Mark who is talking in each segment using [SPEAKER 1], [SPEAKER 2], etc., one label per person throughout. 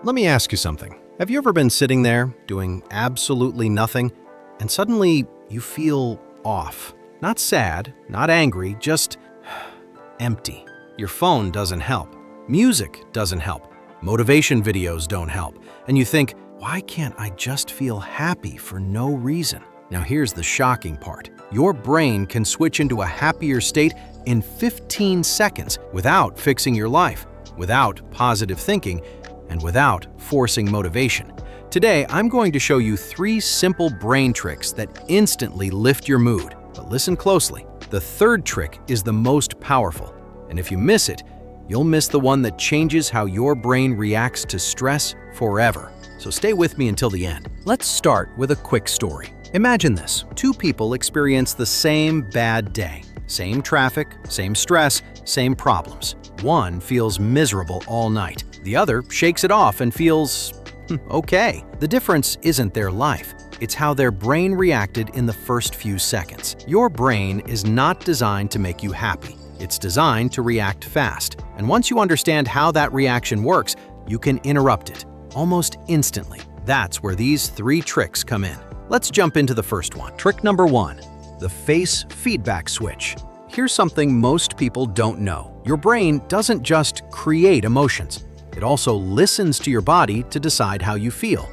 [SPEAKER 1] Let me ask you something. Have you ever been sitting there doing absolutely nothing and suddenly you feel off? Not sad, not angry, just empty. Your phone doesn't help. Music doesn't help. Motivation videos don't help. And you think, why can't I just feel happy for no reason? Now here's the shocking part. Your brain can switch into a happier state in 15 seconds without fixing your life, without positive thinking, and without forcing motivation. Today, I'm going to show you 3 simple brain tricks that instantly lift your mood. But listen closely. The third trick is the most powerful. And if you miss it, you'll miss the one that changes how your brain reacts to stress forever. So stay with me until the end. Let's start with a quick story. Imagine this. 2 people experience the same bad day. Same traffic, same stress, same problems. One feels miserable all night. The other shakes it off and feels okay. The difference isn't their life. It's how their brain reacted in the first few seconds. Your brain is not designed to make you happy. It's designed to react fast. And once you understand how that reaction works, you can interrupt it almost instantly. That's where these 3 tricks come in. Let's jump into the first one. Trick number 1, the face feedback switch. Here's something most people don't know. Your brain doesn't just create emotions. It also listens to your body to decide how you feel.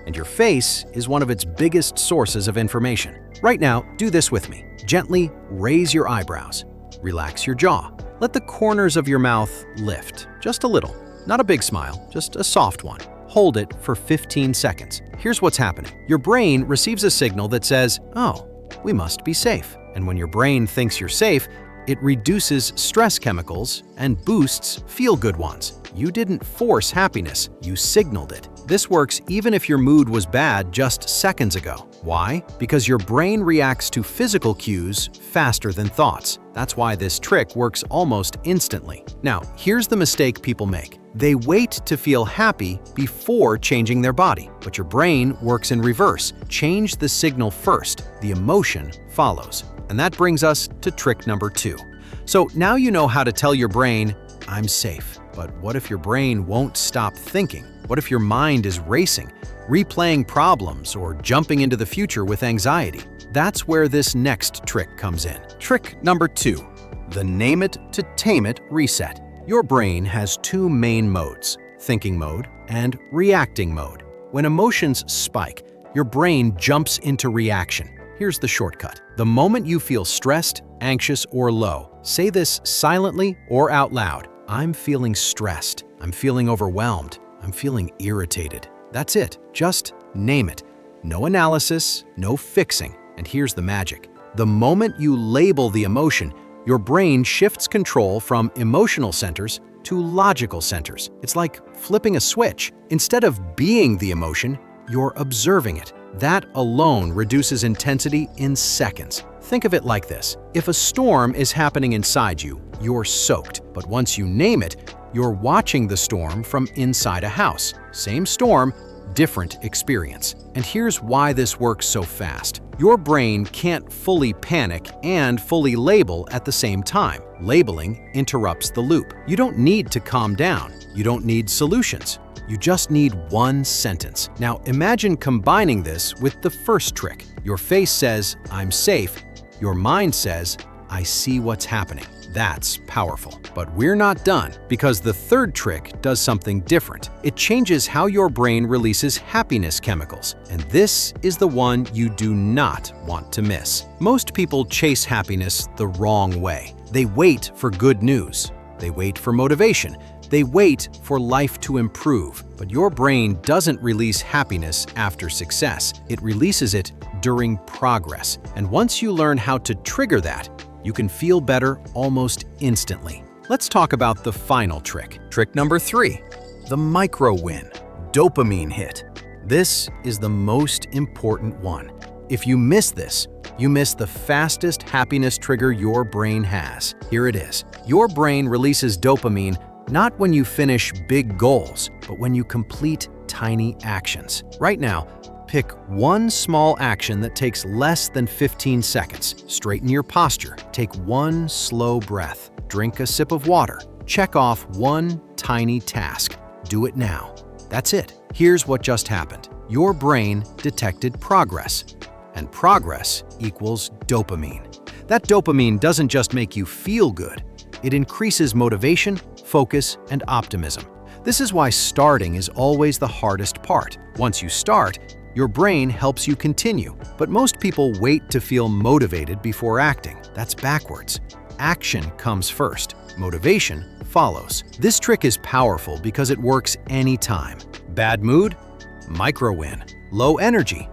[SPEAKER 1] And your face is one of its biggest sources of information. Right now, do this with me. Gently raise your eyebrows. Relax your jaw. Let the corners of your mouth lift, just a little. Not a big smile, just a soft one. Hold it for 15 seconds. Here's what's happening. Your brain receives a signal that says, oh, we must be safe. And when your brain thinks you're safe, it reduces stress chemicals and boosts feel-good ones. You didn't force happiness, you signaled it. This works even if your mood was bad just seconds ago. Why? Because your brain reacts to physical cues faster than thoughts. That's why this trick works almost instantly. Now, here's the mistake people make. They wait to feel happy before changing their body. But your brain works in reverse. Change the signal first, the emotion follows. And that brings us to trick number 2. So now you know how to tell your brain, I'm safe. But what if your brain won't stop thinking? What if your mind is racing, replaying problems, or jumping into the future with anxiety? That's where this next trick comes in. Trick number 2, the name it to tame it reset. Your brain has 2 main modes, thinking mode and reacting mode. When emotions spike, your brain jumps into reaction. Here's the shortcut. The moment you feel stressed, anxious, or low, say this silently or out loud. I'm feeling stressed. I'm feeling overwhelmed. I'm feeling irritated. That's it. Just name it. No analysis, no fixing. And here's the magic. The moment you label the emotion, your brain shifts control from emotional centers to logical centers. It's like flipping a switch. Instead of being the emotion, you're observing it. That alone reduces intensity in seconds. Think of it like this. If a storm is happening inside you, you're soaked. But once you name it, you're watching the storm from inside a house. Same storm, different experience. And here's why this works so fast. Your brain can't fully panic and fully label at the same time. Labeling interrupts the loop. You don't need to calm down. You don't need solutions. You just need one sentence. Now imagine combining this with the first trick. Your face says, I'm safe. Your mind says, I see what's happening. That's powerful. But we're not done, because the third trick does something different. It changes how your brain releases happiness chemicals. And this is the one you do not want to miss. Most people chase happiness the wrong way. They wait for good news. They wait for motivation. They wait for life to improve. But your brain doesn't release happiness after success. It releases it during progress. And once you learn how to trigger that, you can feel better almost instantly. Let's talk about the final trick. Trick number 3, the micro win, dopamine hit. This is the most important one. If you miss this, you miss the fastest happiness trigger your brain has. Here it is. Your brain releases dopamine not when you finish big goals, but when you complete tiny actions. Right now, pick one small action that takes less than 15 seconds. Straighten your posture. Take one slow breath. Drink a sip of water. Check off one tiny task. Do it now. That's it. Here's what just happened. Your brain detected progress, and progress equals dopamine. That dopamine doesn't just make you feel good, it increases motivation, focus, and optimism. This is why starting is always the hardest part. Once you start, your brain helps you continue, but most people wait to feel motivated before acting. That's backwards. Action comes first. Motivation follows. This trick is powerful because it works anytime. Bad mood? Micro win. Low energy?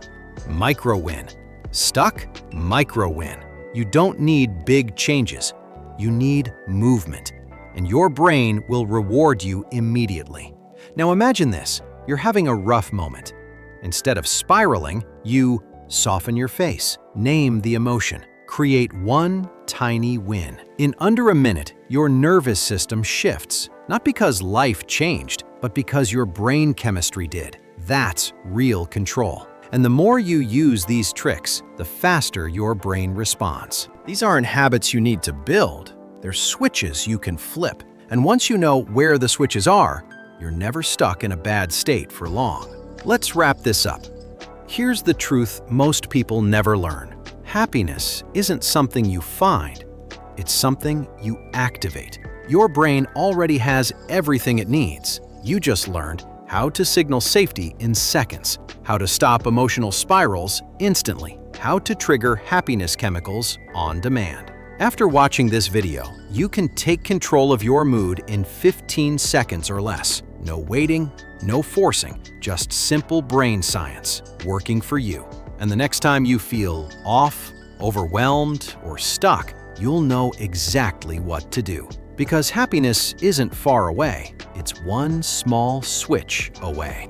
[SPEAKER 1] Micro win. Stuck? Micro win. You don't need big changes. You need movement, and your brain will reward you immediately. Now imagine this. You're having a rough moment. Instead of spiraling, you soften your face, name the emotion, create one tiny win. In under a minute, your nervous system shifts, not because life changed, but because your brain chemistry did. That's real control. And the more you use these tricks, the faster your brain responds. These aren't habits you need to build. They're switches you can flip. And once you know where the switches are, you're never stuck in a bad state for long. Let's wrap this up. Here's the truth most people never learn. Happiness isn't something you find, it's something you activate. Your brain already has everything it needs. You just learned how to signal safety in seconds, how to stop emotional spirals instantly, how to trigger happiness chemicals on demand. After watching this video, you can take control of your mood in 15 seconds or less. No waiting, no forcing, just simple brain science working for you. And the next time you feel off, overwhelmed, or stuck, you'll know exactly what to do. Because happiness isn't far away, it's one small switch away.